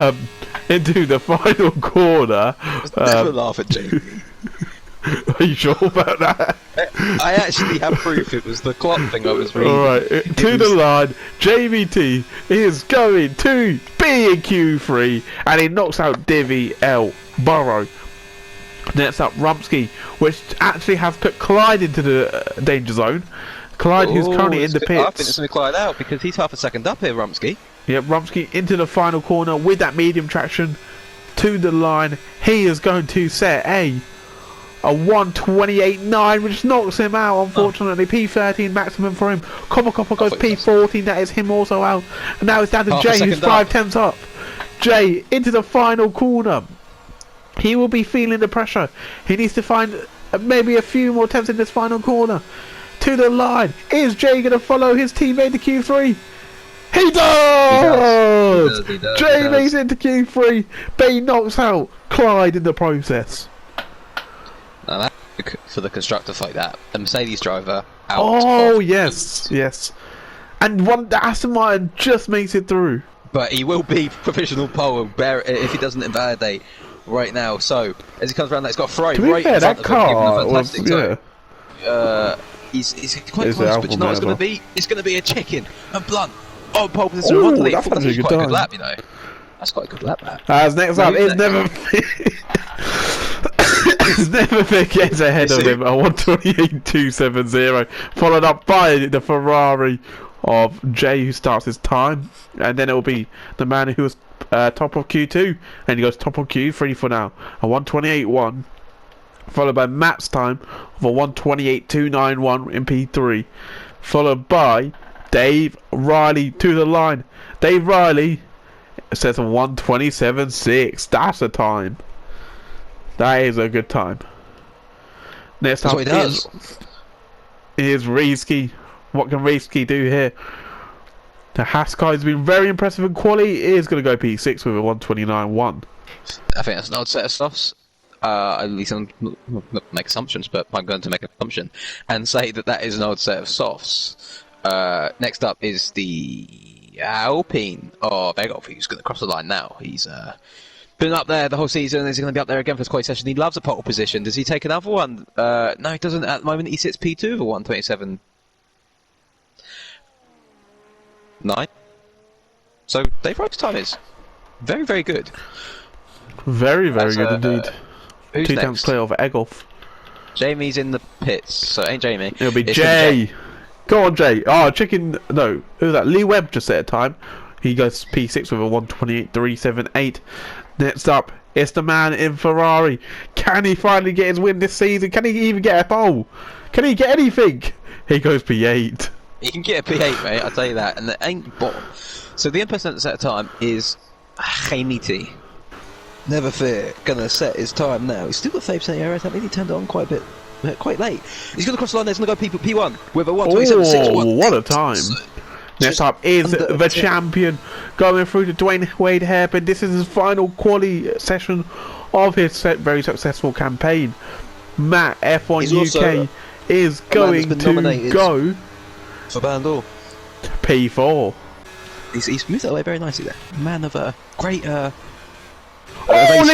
um, into the final corner. Never laugh at Jamie. Are you sure about that? I actually have proof it was the clock thing I was reading. Alright, to the line, JVT is going to B&Q3 and he knocks out Divvy L. Burrow. Next up, Rumsky, which actually has put Clyde into the danger zone. Clyde, who's currently in the pits. I think it's going to Clyde out because he's half a second up here, Rumsky. Yep, Rumsky into the final corner with that medium traction to the line. He is going to set a 128.9, which knocks him out, unfortunately. P13 maximum for him. Copper goes P14, that is him also out. And now it's down to Jay, who's 5 tenths up. Jay into the final corner. He will be feeling the pressure. He needs to find maybe a few more tenths in this final corner. To the line. Is Jay going to follow his teammate to Q3? He does! He does. Jamie's into Q3, but he knocks out Clyde in the process. Now that for the constructor fight, that the Mercedes driver out. Oh yes. And the Aston Martin just makes it through. But he will be provisional pole if he doesn't invalidate right now. So as he comes around, he's got Ferrari right in front of him, giving him a fantastic time. He's quite close, but you know what it's going to be? It's going to be a chicken and Blunt. Oh, pole position. Ooh, that's actually quite a good lap, you know. That's quite a good lap, that. As next up, it's never. Never gets ahead of him. A 128.270, followed up by the Ferrari of Jay, who starts his time, and then it will be the man who was top of Q2, and he goes top of Q3 for now. A 128.1, followed by Matt's time of a 128.291 in P3, followed by Dave Riley to the line. Dave Riley says a 127.6. That's a time. That is a good time. Next up is Rieske. What can Rieske do here? The Haskell has been very impressive in quali. He is going to go P6 with a 129.1. I think that's an odd set of stuffs. At least I'm not make assumptions, but I'm going to make an assumption and say that is an odd set of softs. Next up is the Alpine of Egolf, who's going to cross the line now. He's been up there the whole season. Is he going to be up there again for his quali session? He loves a pole position. Does he take another one? No, he doesn't at the moment. He sits P2 for 127.9. So Dave Riley's time is very, very good. Very, very good indeed. Who's 2 next? times play over Egolf. Jamie's in the pits, so it ain't Jamie. It'll be Jay. Go on, Jay. Oh, chicken. No, who was that? Lee Webb just set a time. He goes P6 with a 128.378. Next up, it's the man in Ferrari. Can he finally get his win this season? Can he even get a pole? Can he get anything? He goes P8. He can get a P8, mate, I'll tell you that. And it ain't bottom. So the end person that's set a time is Hainiti. Never fear, gonna set his time now. He's still got 30% error. I mean, he turned it on quite late. He's gonna cross the line. He's gonna go P1 with a 127.6. Oh, what a time! Next up is the champion going through the Dwayne Wade hairpin. This is his final quali session of his very successful campaign. Matt F1 UK is going to go for Bandor P4. He's moved that way very nicely there. Man of a great Lee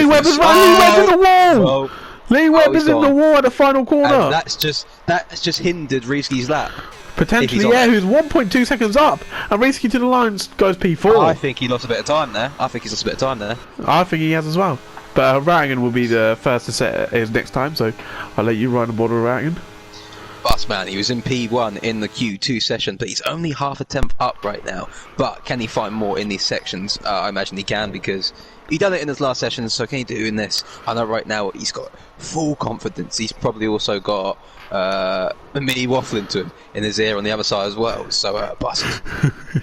Webb is running. Lee Webb in the wall. Lee Webb is in the wall at the final corner. And that's just hindered Rieski's lap. Potentially, yeah, who's 1.2 seconds up, and Rieske to the line goes P4. I think he lost a bit of time there. I think he has as well. But Rattigan will be the first to set his next time, so I'll let you ride on board with Rattigan. But man, he was in P1 in the Q2 session, but he's only half a tenth up right now. But can he find more in these sections? I imagine he can, because he done it in his last session, so can he do it in this? I know right now he's got full confidence. He's probably also got me waffling to him in his ear on the other side as well. So, bust.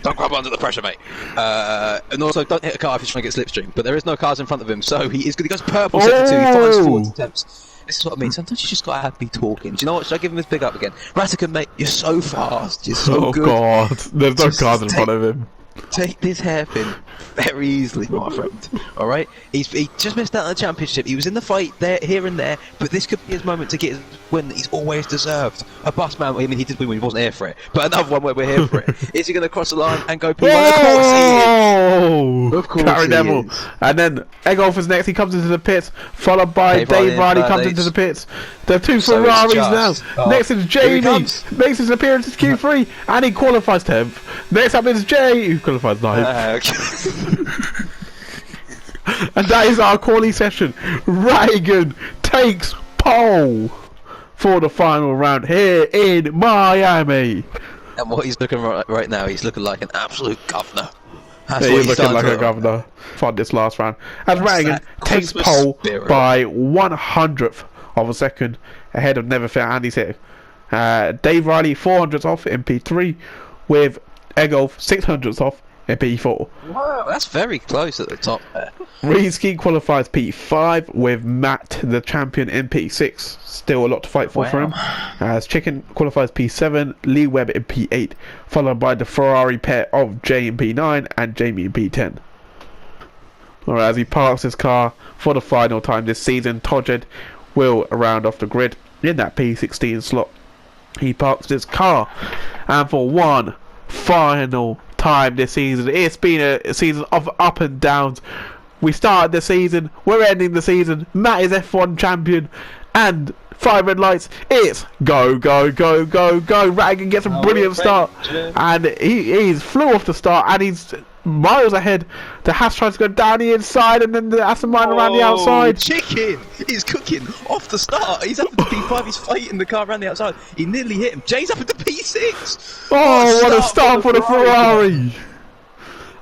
Don't grab under the pressure, mate. And also, don't hit a car if you're trying to get slipstream. But there is no cars in front of him, so he goes purple sector 2. He finds 40 attempts. This is what I mean. Sometimes you just gotta have me talking. Do you know what? Should I give him his big up again? Rattigan, mate, you're so fast. You're so good. Oh God, there's no cars in front of him. take this hairpin very easily, my friend. All right, he just missed out on the championship. He was in the fight there, here and there, but this could be his moment to get his win that he's always deserved. A bus man. I mean, he did win when he wasn't here for it, but another one where we're here for it. Is he going to cross the line and go P1? Whoa! Of course Gary he Neville. is. And then Egolf is next. He comes into the pits, followed by Dave Riley comes into the pits. The two So it's Ferraris now. just- oh, Next is here he Jamie. comes. Makes his appearance in Q3, and he qualifies 10th. Next up is Jay, who qualifies 9th. Okay. And that is our quali session. Reagan takes pole for the final round here in Miami. And what he's looking right now, he's looking like an absolute governor. That's Yeah, what he's looking starting like to a look governor. Fun this last round. As What's Reagan that? takes Christmas pole spirit. by 100th of a second ahead of Never Fair Andy's here. Dave Riley 400ths off in P3 with Egolf 600ths off in P4. Wow, that's very close at the top there. Reeski qualifies P5 with Matt the champion in P6. Still a lot to fight for him. As Chicken qualifies P7, Lee Webb in P8, followed by the Ferrari pair of Jay in P9 and Jamie in P10. Alright, as he parks his car for the final time this season, Tojed will round off the grid in that P16 slot. He parks his car, and for one final time this season, it's been a season of up and downs. We started the season, we're ending the season, Matt is F1 champion, and 5 red lights, it's go, go, go, go, go. Radigan gets a brilliant start, and he's flew off the start, and he's miles ahead. The Haas tries to go down the inside, and then the Aston Martin around the outside. Chicken is cooking off the start. He's up at the P5, he's fighting the car around the outside. He nearly hit him. Jay's up at the P6. Oh, what a start for the Ferrari!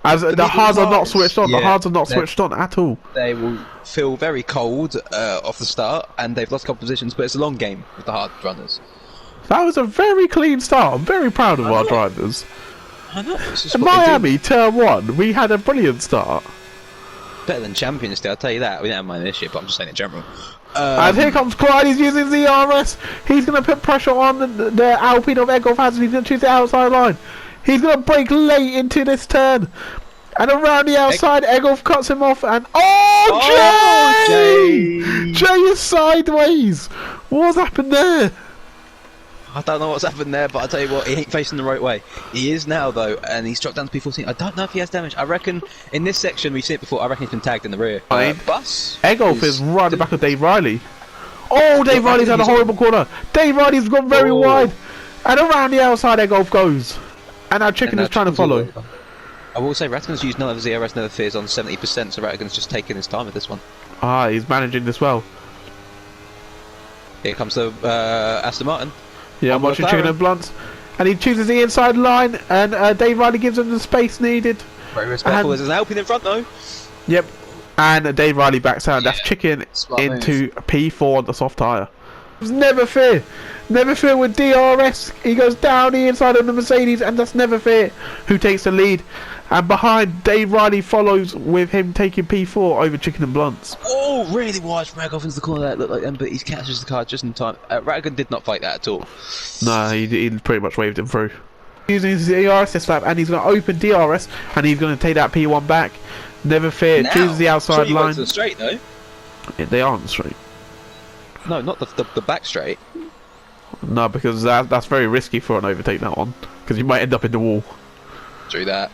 As the hards are not switched on, the Yeah, hards are not switched on at all. They will feel very cold off the start, and they've lost a couple positions, but it's a long game with the hard runners. That was a very clean start. I'm very proud of our drivers. I know. It's just In what they do. Miami, turn 1, we had a brilliant start. Better than Champions Day, I'll tell you that. We don't have mine this year, but I'm just saying in general. And here comes Clyde, he's using the RS. He's going to put pressure on the Alpine of Egolf Hazard. He's going to choose the outside line. He's going to brake late into this turn. And around the outside, Egolf cuts him off. And oh, Jay! Jay is sideways. What's happened there? I don't know what's happened there, but I'll tell you what, he ain't facing the right way. He is now, though, and he's dropped down to P14. I don't know if he has damage. I reckon, in this section, we've seen it before, I reckon he's been tagged in the rear. Bus? Egolf is right at the back of Dave Riley. Oh, Dave Riley's had a horrible corner. Dave Riley's gone very wide. And around the outside, Egolf goes. And now Chicken is trying to follow. I will say, Rattigan's used none of his ERS, Never Fears on 70%, so Rattigan's just taking his time with this one. Ah, he's managing this well. Here comes the Aston Martin. Yeah, I'm watching Chicken and Blunts. And he chooses the inside line, and Dave Riley gives him the space needed. Very respectful. There's an Alpine in front, though. Yep. And Dave Riley backs out. That's Chicken Smart into P4 on the soft tyre. Never Fear. Never Fear with DRS. He goes down the inside of the Mercedes, and that's Never Fear who takes the lead. And behind, Dave Riley follows with him taking P4 over Chicken and Blunts. Oh, really wide from Rattigan into the corner that looked like them, but he catches the car just in time. Rattigan did not fight that at all. No, he pretty much waved him through. Using his DRS this lap, and he's going to open DRS, and he's going to take that P1 back. Never Fear chooses the outside line. To the straight, though. Yeah, they aren't straight. No, not the back straight. No, because that's very risky for an overtake, that one. Because you might end up in the wall. Through that.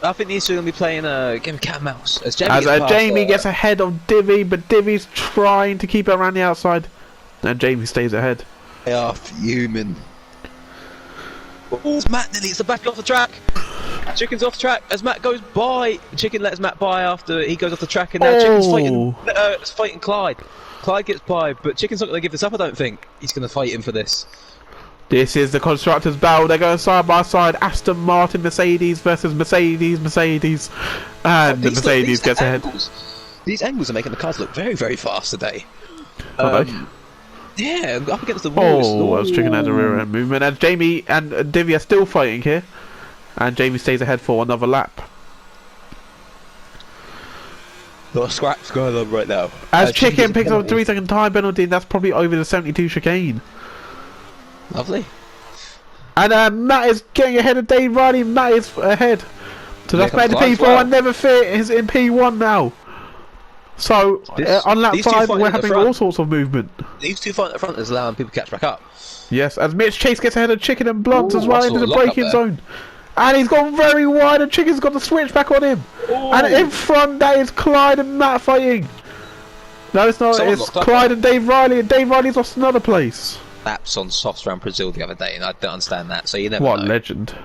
I think these two are going to be playing a game of cat and mouse. As Jamie gets ahead of Divi, but Divi's trying to keep it around the outside. And Jamie stays ahead. They are fuming. Oh, it's Matt nearly. It's the back off the track. Chicken's off track as Matt goes by. Chicken lets Matt by after he goes off the track, and now Chicken's fighting Clyde. Clyde gets by, but Chicken's not going to give this up, I don't think. He's going to fight him for this. This is the Constructors' battle. They're going side by side. Aston Martin Mercedes versus Mercedes. And the Mercedes gets ahead. These angles are making the cars look very, very fast today. Are they? Yeah, up against the wall. Oh, as Chicken has a rear end movement. And Jamie and Divi are still fighting here. And Jamie stays ahead for another lap. Got scraps going on right now. As Chicken picks up a 3-second time penalty, and that's probably over the 72 chicane. Lovely. And Matt is getting ahead of Dave Riley. Matt is ahead So that's Here made the comes P4 Clive and Never Fear is in P1 now. So on lap these two 5 fighting we're at the having front. all sorts of movement. These two fighting at the front is allowing people to catch back up. Yes, as Mitch Chase gets ahead of Chicken and Blunt as Ooh, well I into saw the a lock up braking there. zone. And he's gone very wide and Chicken's got the switch back on him. And in front that is Clyde and Matt fighting. No, it's not. Someone It's locked up Clyde there. and Dave Riley, and Dave Riley's lost another place. Laps on softs around Brazil the other day, and I don't understand that. So you never What a know. legend.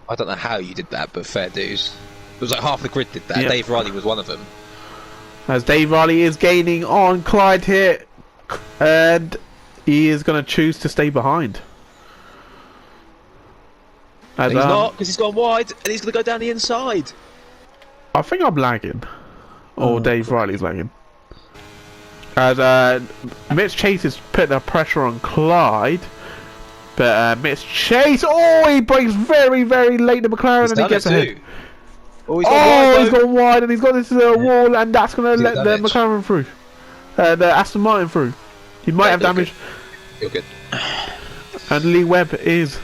I don't know how you did that, but fair dues. It was like half the grid did that. Yeah. Dave Riley was one of them. As Dave Riley is gaining on Clyde here. And he is going to choose to stay behind. As, He's not, because he's gone wide, and he's going to go down the inside. I think I'm lagging. Or Dave Riley's lagging. As Mitch Chase is putting the pressure on Clyde. But Mitch Chase, he breaks very, very late to McLaren He's and he done gets it ahead. too. Oh, he's gone wide, He's though. gone wide and he's got into the wall and that's going to let the damage? McLaren through. The Aston Martin through. He might have you're damage. You're good. And Lee Webb is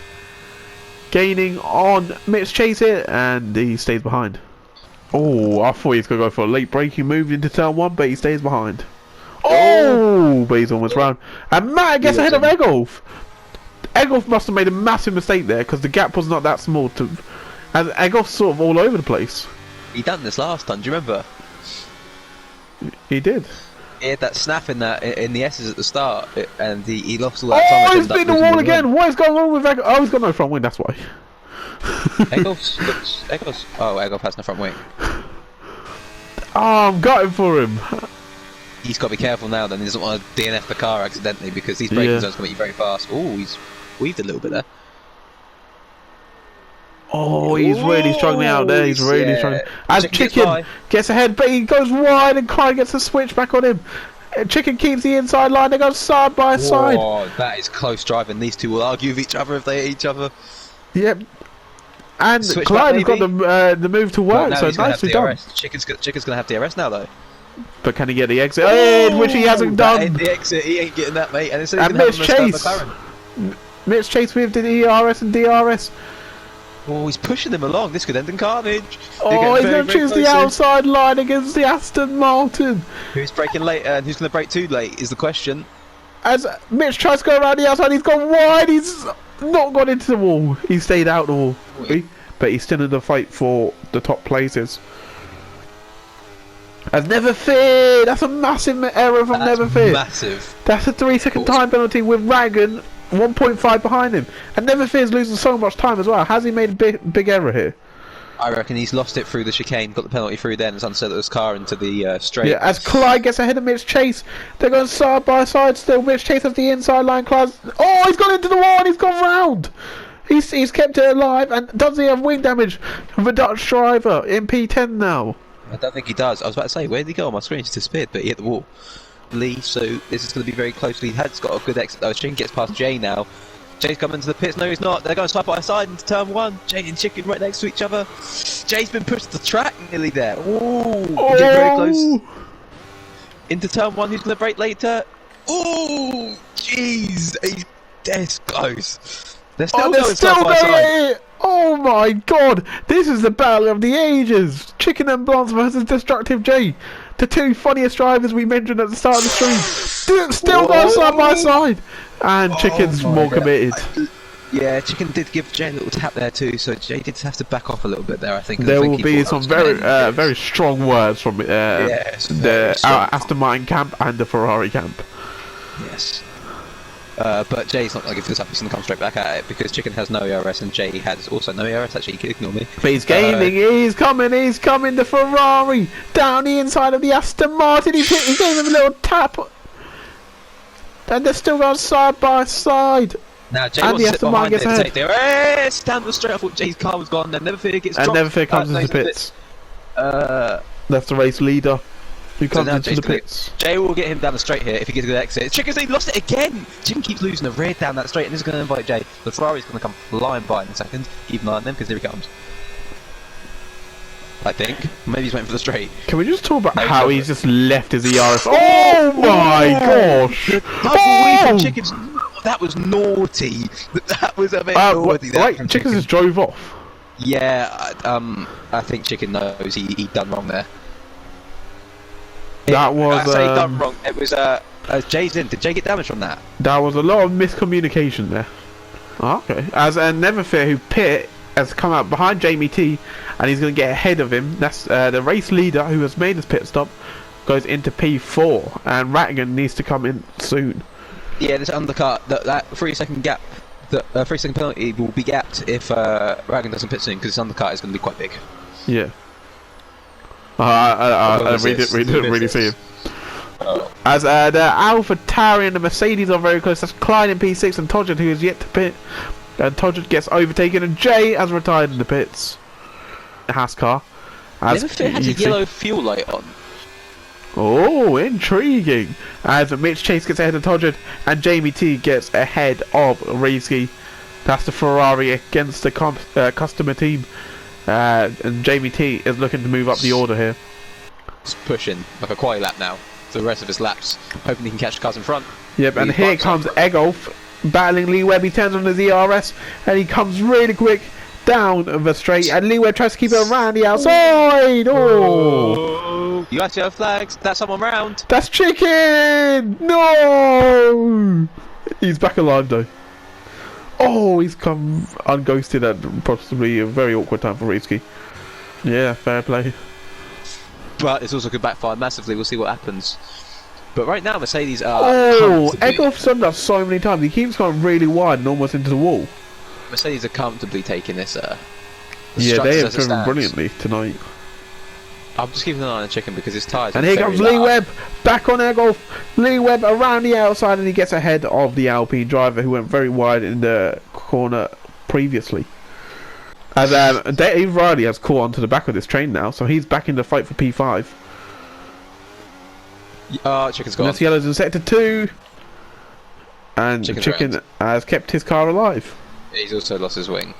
gaining on Mitch Chase here and he stays behind. I thought he was going to go for a late braking move into turn 1, but he stays behind. But he's almost round. And Matt gets ahead of Egolf. Egolf must have made a massive mistake there because the gap was not that small. And Egolf's sort of all over the place. He done this last time, do you remember? He did. He had that snap in the S's at the start, and he lost all that time. He's been the wall again. What is going on with Egolf? He's got no front wing, that's why. Egolf has no front wing. I'm gutting for him. He's got to be careful now then, he doesn't want to DNF the car accidentally because these braking zones can make you very fast. He's weaved a little bit there. He's really struggling out there. He's really struggling. As Chicken gets ahead, but he goes wide and Clyde gets a switch back on him. Chicken keeps the inside line. They go side by side. That is close driving. These two will argue with each other if they hit each other. Yep. And Switch Clyde has back, got the move to work, so nicely done. Chicken's going to have DRS now though. But can he get the exit? Which he hasn't done. The exit, he ain't getting that, mate. And, it's Mitch Chase. Mitch Chase with the ERS and DRS. He's pushing him along. This could end in carnage. He's going to choose the outside line against the Aston Martin. Who's braking late and who's going to brake too late is the question. As Mitch tries to go around the outside, he's gone wide. He's not gone into the wall. He stayed out the wall. But he's still in the fight for the top places. As Never Fear, that's a massive error from Never Fear. Massive. That's a 3-second time penalty with Ragan 1.5 behind him. And Never Fear's losing so much time as well. Has he made a big error here? I reckon he's lost it through the chicane, got the penalty through then, and unsettled his car into the straight. Yeah, as Clyde gets ahead of Mitch Chase, they're going side by side still. Mitch Chase has the inside line. Clyde's... he's gone into the wall and he's gone round. He's kept it alive, and does he have wing damage from the Dutch driver in P10 now? I don't think he does. I was about to say, where did he go on my screen? He's disappeared, but he hit the wall. Lee, so this is going to be very close. He has got a good exit though. Chicken gets past Jay now. Jay's coming into the pits. No, he's not. They're going side by side into turn 1. Jay and Chicken right next to each other. Jay's been pushed to the track nearly there. Getting very close. Into turn 1, who's going to brake later? Jeez. He's this close. They're still going side by side. Oh my god, this is the battle of the ages. Chicken and Blondes versus Destructive J. The two funniest drivers we mentioned at the start of the stream. Still going side by side. And Chicken's more committed. Yeah, Chicken did give Jay a little tap there too, so Jay did have to back off a little bit there, I think. There will be some very strong words from the Aston Martin camp and the Ferrari camp. Yes. But Jay's not going to give this up, he's going to come straight back at it because Chicken has no ERS and Jay has also no ERS. Actually, he could ignore me. But he's gaining, he's coming, the Ferrari down the inside of the Aston Martin. He gave him a little tap. And they're still going side by side. Now Jay wants to sit behind it and take DRS down the straight. I thought Jay's car was gone, then Never Fear gets dropped. And Never Fear comes into the pits. Left the race leader. Who comes into the pits. Jay will get him down the straight here if he gets a good exit. Chicken's lost it again! Chicken keeps losing the rear down that straight and this is going to invite Jay. The Ferrari's going to come flying by in a second. Keep an eye on them because here he comes. I think. Maybe he's waiting for the straight. Can we just talk about how he's just left his ERS? Oh my gosh! That was naughty. That was a bit naughty. Chicken's just drove off. Yeah, I think Chicken knows he done wrong there. That was I say he done wrong. It was Jay's in. Did Jay get damage from that? That was a lot of miscommunication there. Okay. As Neverfear, who pit has come out behind Jamie T, and he's going to get ahead of him. That's the race leader who has made his pit stop, goes into P4, and Rattigan needs to come in soon. Yeah, this undercut, that 3 second gap, the 3 second penalty will be gapped if Rattigan doesn't pit soon, because this undercut is going to be quite big. Yeah. I didn't really see him. Oh. As the AlphaTauri and the Mercedes are very close. That's Clyde in P6 and Todgert, who is yet to pit. And Todgert gets overtaken, and Jay has retired in the pits. Hascar. Neverfear has a yellow fuel light on. Oh, intriguing. As Mitch Chase gets ahead of Todgert, and Jamie T gets ahead of Rieske. That's the Ferrari against the customer team. And Jamie T is looking to move up the order here. He's pushing like a quali lap now for the rest of his laps, hoping he can catch the cars in front. Yep, and here comes Egolf battling Lee Webb. He turns on his ERS and he comes really quick down the straight, and Lee Webb tries to keep it around the outside. Oh! You actually have flags. That's someone round. That's Chicken! No! He's back alive though. Oh, he's come unghosted at possibly a very awkward time for Rieske. Yeah, fair play. But it's also could backfire massively. We'll see what happens. But right now, Mercedes are. Oh, Egolf's done that so many times. He keeps going really wide and almost into the wall. Mercedes are comfortably taking this. Yeah, they have driven brilliantly tonight. I'm just keeping an eye on the Chicken because his tyres. And here comes Lee Webb back on Egolf. Lee Webb around the outside, and he gets ahead of the Alpine driver who went very wide in the corner previously. As Dave Riley has caught onto the back of this train now, so he's back in the fight for P5. Chicken's gone. That's Yellow's in sector 2. And Chicken has kept his car alive. He's also lost his wing.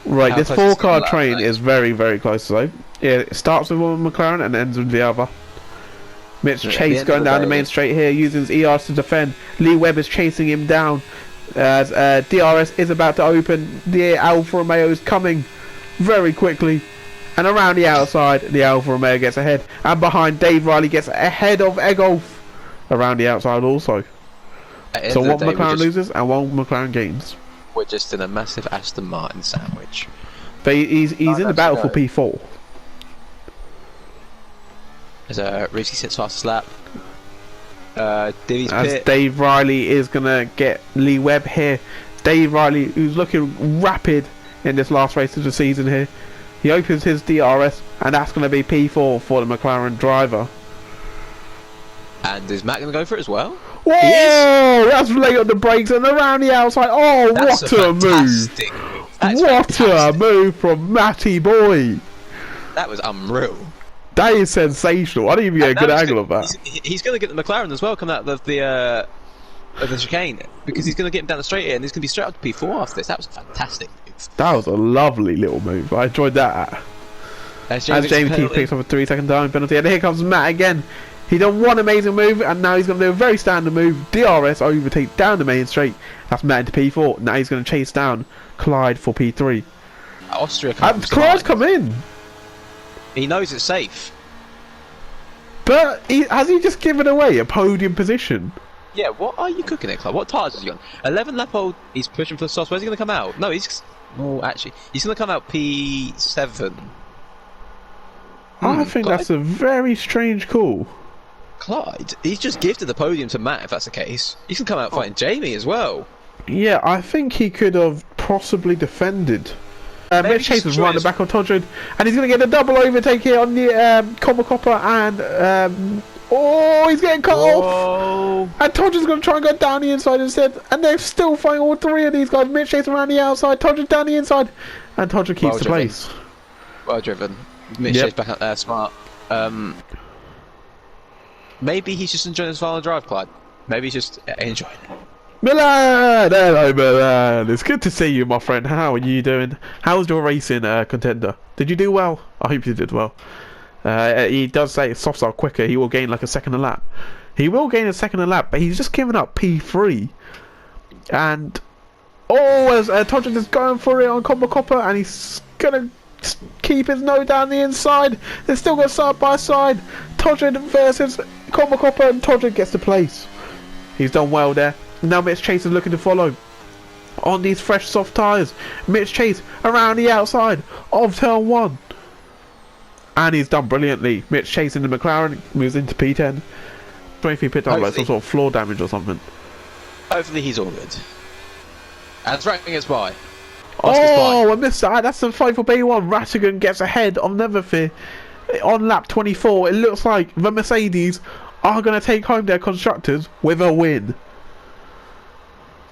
Right, this 4-car train is very, very close though. Yeah, it starts with one McLaren and ends with the other. Mitch Chase going down the main straight here, using his ERs to defend. Lee Webb is chasing him down as DRS is about to open. The Alfa Romeo is coming very quickly, and around the outside the Alfa Romeo gets ahead, and behind Dave Riley gets ahead of Egolf around the outside also. So one McLaren loses and one McLaren gains. We're just in a massive Aston Martin sandwich. But he's in the battle for P4. As Rieske sits fastest lap. Divvy's as pit. Dave Riley is gonna get Lee Webb here. Dave Riley, who's looking rapid in this last race of the season here. He opens his DRS, and that's gonna be P4 for the McLaren driver. And is Matt gonna go for it as well? Whoa! That's late on the brakes and around the outside. Oh, what a move! What a move from Matty Boy! That was unreal. That is sensational. I didn't even get a good angle of that. He's going to get the McLaren as well coming out of the chicane, because he's going to get him down the straight here, and he's going to be straight up to P4 after this. That was a fantastic move. That was a lovely little move. I enjoyed that. As Jamie T picks up a 3-second time penalty, and here comes Matt again. He done one amazing move, and now he's going to do a very standard move. DRS overtake down the main straight. That's Matt into P4. Now he's going to chase down Clyde for P3. Austria Clyde's come in. He knows it's safe. But has he just given away a podium position? Yeah, what are you cooking at, Clyde? What tyres has he on? 11 lap old, he's pushing for the sauce. Where's he going to come out? No, he's going to come out P7. I think that's a very strange call. Clyde, he's just gifted the podium to Matt if that's the case. He can come out fighting Jamie as well. Yeah, I think he could have possibly defended. Mitch Chase was right in the back of Todgert, and he's going to get a double overtake here on the Copper, and oh, he's getting cut off. And Todgert's going to try and go down the inside instead, and they're still fighting all three of these guys. Mitch Chase around the outside, Todgert down the inside, and Todgert keeps the place. Well driven. Mitch Chase back out there, smart. Maybe he's just enjoying his final drive, Clyde. Maybe he's just enjoying it. Milan! Hello, Milan! It's good to see you, my friend. How are you doing? How was your racing, Contender? Did you do well? I hope you did well. He does say soft start quicker. He will gain like a second a lap. He will gain a second a lap, but he's just given up P3. And Oh, as Todrick is going for it on Combo Copper, and he's gonna keep his nose down the inside. They've still got side by side. Todrick versus Combo Copper, and Todrick gets the place. He's done well there. Now Mitch Chase is looking to follow on these fresh soft tyres. Mitch Chase around the outside of turn 1. And he's done brilliantly. Mitch Chase in the McLaren moves into P10. 23 pit time, like some sort of floor damage or something. Hopefully he's all good. And Rattigan gets by. Oh, I missed that. That's the fight for B1. Rattigan gets ahead of Neverfear on lap 24. It looks like the Mercedes are going to take home their constructors with a win.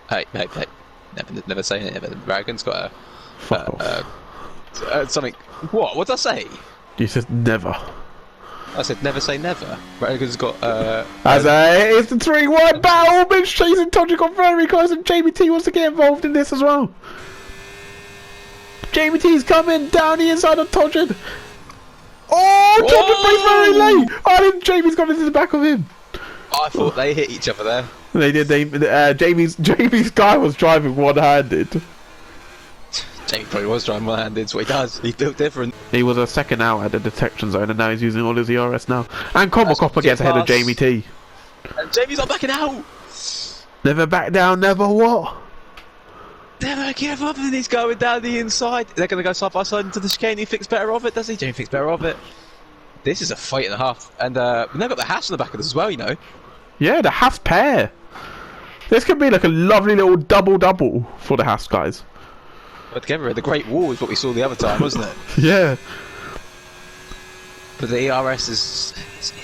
Hey. Never say it. Rattigan's got something. What did I say? You said never. I said never say never. Rattigan's got it's the 3-1 battle. Mitch Chase and Todrick got very close, and Jamie T wants to get involved in this as well. Jamie T's coming down the inside of Todrick. Oh, Todrick brings very late. Oh, then Jamie's got into the back of him. I thought they hit each other there. They did. Jamie's guy was driving one-handed. Jamie probably was driving one-handed. That's what he does. He's built different. He was a second out at the detection zone, and now he's using all his ERS now. And Combo Copper gets ahead of Jamie T. And Jamie's not backing out. Never back down, never what? Never give up, and he's going down the inside. They're going to go side by side into the chicane. He thinks better of it, does he? Jamie thinks better of it. This is a fight and a half. And they've got the Haas on the back of this as well, you know. Yeah, the Haas pair. This could be like a lovely little double-double for the Haas guys. But together, the Great Wall is what we saw the other time, wasn't it? Yeah. But the ERS is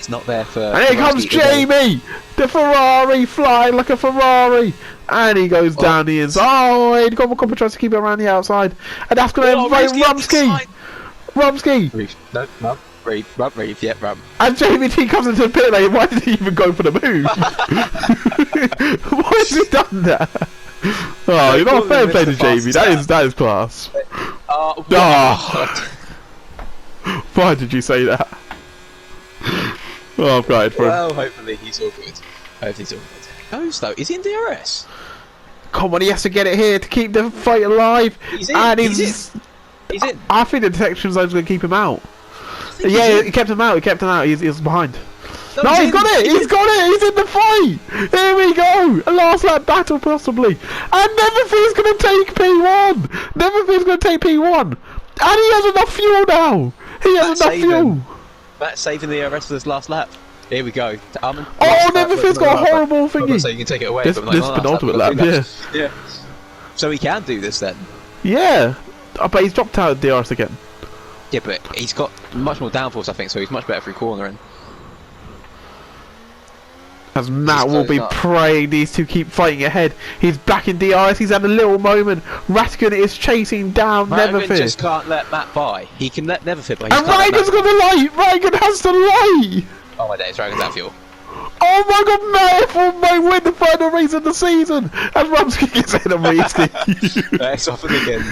not there for... And here comes Jamie! The Ferrari flying like a Ferrari! And he goes down the inside. Oh, and Combo Copper tries to keep it around the outside. And that's going to invite Rumsky! Rumsky! No. Reeve, yep, Rum. And Jamie T comes into the pit lane. Why did he even go for the move? Why has he done that? Oh, you're not fair play to Jamie. That is class. Why did you say that? Oh, I'm glad for him. Well, hopefully he's all good. Goes though, is he in DRS? Come on, he has to get it here to keep the fight alive. He's in. He's in. I think the detection zone's going to keep him out. Yeah, he kept him out. He's behind. No, he's got it. He's in the fight. Here we go. A last lap battle possibly. And Neverfear's going to take P1. And he has enough fuel now. Matt's saving the RS for this last lap. Here we go. Neverfear's got a horrible thingy. So you can take it away. This penultimate lap, yeah. So he can do this then. Yeah. But he's dropped out of DRS again. Yeah, but he's got much more downforce, I think, so he's much better through cornering. As Matt will be praying these two keep fighting ahead. He's back in DRS, he's had a little moment. Rattigan is chasing down Neverfear. Rattigan just can't let Matt by. He can let Neverfear by. And Rattigan's got the light! Rattigan has the light! Oh my days, Rattigan's out fuel. Oh my god, Matt may win the final race of the season! And Rumsky gets in a race. It's off again.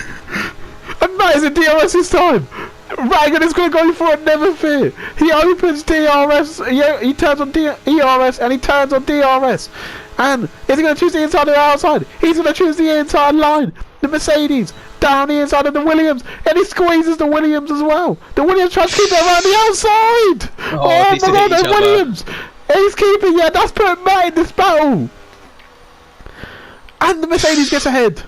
And Matt is in DRS this time! Rattigan is going to go for it, Neverfear. He opens DRS, he turns on ERS, and he turns on DRS. And is he going to choose the inside or the outside? He's going to choose the inside line. The Mercedes down the inside of the Williams, and he squeezes the Williams as well. The Williams tries to keep it around the outside. Oh my god, the Williams. He's keeping it. That's putting Matt in this battle. And the Mercedes gets ahead.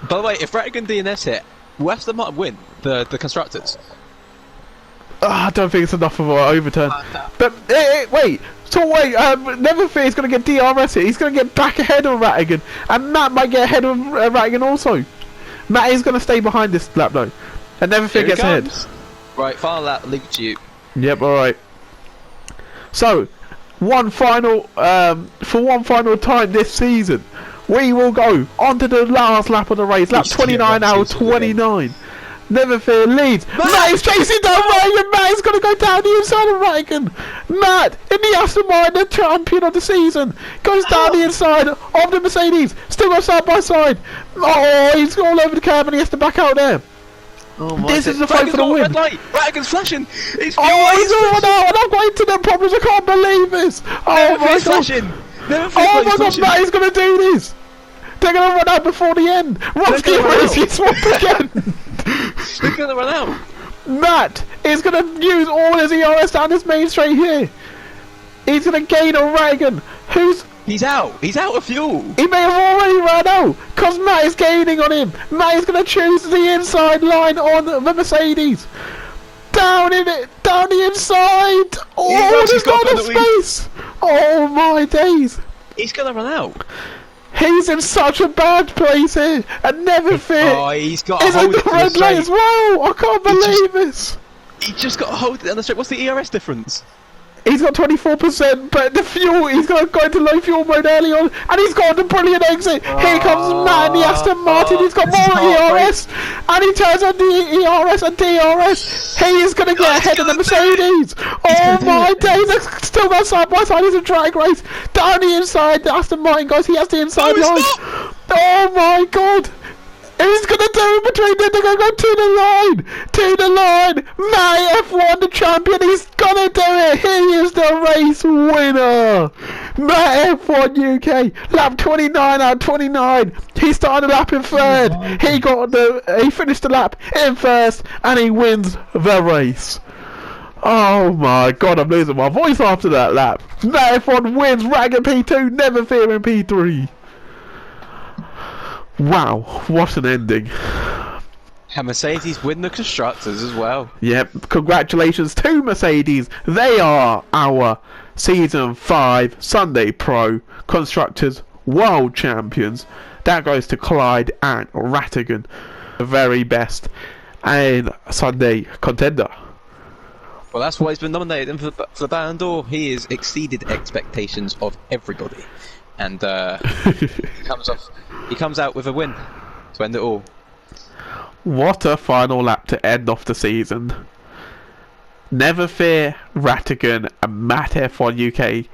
By the way, if Rattigan DNS hit, will Aston Martin win the constructors? I don't think it's enough of an overturn. But wait, Neverfear is going to get DRS here. He's going to get back ahead of Rattigan, and Matt might get ahead of Rattigan also. Matt is going to stay behind this lap though, and Neverfear gets ahead. Right, final lap, leave it to you. Yep, all right. So, for one final time this season, we will go on to the last lap of the race, lap 29 out of 29. Neverfear leads. Matt is chasing down Rattigan. Matt is going to go down the inside of Rattigan. Matt, in the Aston Martin, the champion of the season, goes down the inside of the Mercedes. Still got side by side. Oh, he's all over the curb and he has to back out there. Oh my this is the fight for the win. Rattigan's flashing. He's all out, and I've got internet problems. I can't believe this. Oh my god. Oh my god, Matt is going to do this. They're going to run out before the end. Roski and Racing swap again. They're going to run out. Matt is going to use all his ERS down his main straight here. He's going to gain on Ratigan, who's... He's out. He's out of fuel. He may have already run out, because Matt is gaining on him. Matt is going to choose the inside line on the Mercedes. Down in it, down the inside. Oh, he's got the space. Oh my days. He's going to run out. He's in such a bad place here, and never fear. Oh, he's got to He's hold in it the to the red lane as straight. well. I can't believe this. He just got to hold it on the straight. What's the ERS difference? He's got 24%, but the fuel, he's going to go into low fuel mode early on, and he's got a brilliant exit. Here comes Matt in the Aston Martin, he's got more ERS, and he turns on the ERS and DRS. He is going to get ahead of the Mercedes. Oh my days, they're still got side by side, it's a drag race. Down the inside, the Aston Martin guys, he has the inside line. Oh my god. He's gonna do it between them. They're gonna go to the line, to the line. Matt F1, the champion. He's gonna do it. He is the race winner. Matt F1 UK, lap 29 out of 29. He started the lap in third. He finished the lap in first, and he wins the race. Oh my god, I'm losing my voice after that lap. Matt F1 wins. Ratigan P2, never fear in P3. Wow, what an ending. And Mercedes win the Constructors as well. Yep, congratulations to Mercedes. They are our Season 5 Sunday Pro Constructors World Champions. That goes to Clyde and Ratigan, the very best and Sunday contender. Well, that's why he's been nominated for the Ballon d'Or. He has exceeded expectations of everybody. And he comes out with a win to end it all. What a final lap to end off the season. Never fear, Ratigan and Matt F1 UK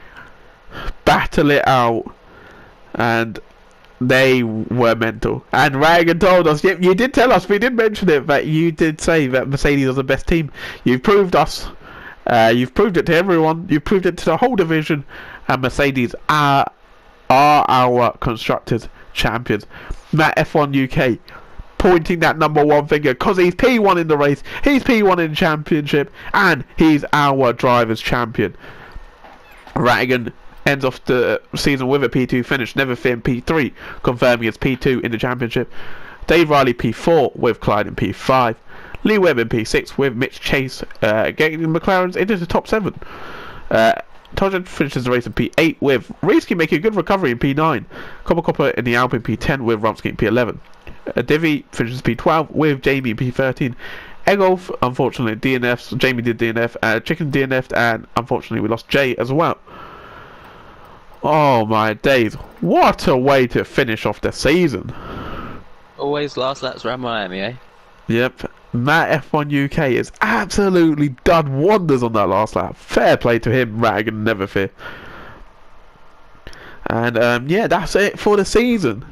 battle it out, and they were mental. And Ratigan told us, yep, you did tell us, we did mention it, that you did say that Mercedes was the best team. You've proved us, you've proved it to everyone, you've proved it to the whole division, and Mercedes are our Constructors champions. Matt F1 UK pointing that number one finger, because he's P1 in the race, he's P1 in the championship, and he's our drivers champion. Ratigan ends off the season with a P2 finish, never fear in P3, confirming his P2 in the championship. Dave Riley P4 with Clyde in P5. Lee Webb in P6 with Mitch Chase getting McLaren's into the top 7. Tojan finishes the race in P8 with Rieske making a good recovery in P9. Copper in the Alpine P10 with Rumsky in P11. Divi finishes P12 with Jamie in P13. Egolf, unfortunately, DNFs. Jamie did DNF. Chicken DNF'd, and unfortunately we lost Jay as well. Oh my days. What a way to finish off the season. Always last laps around Miami, eh? Yep. Matt F1 UK has absolutely done wonders on that last lap. Fair play to him, Ratigan, never fear. And yeah, that's it for the season.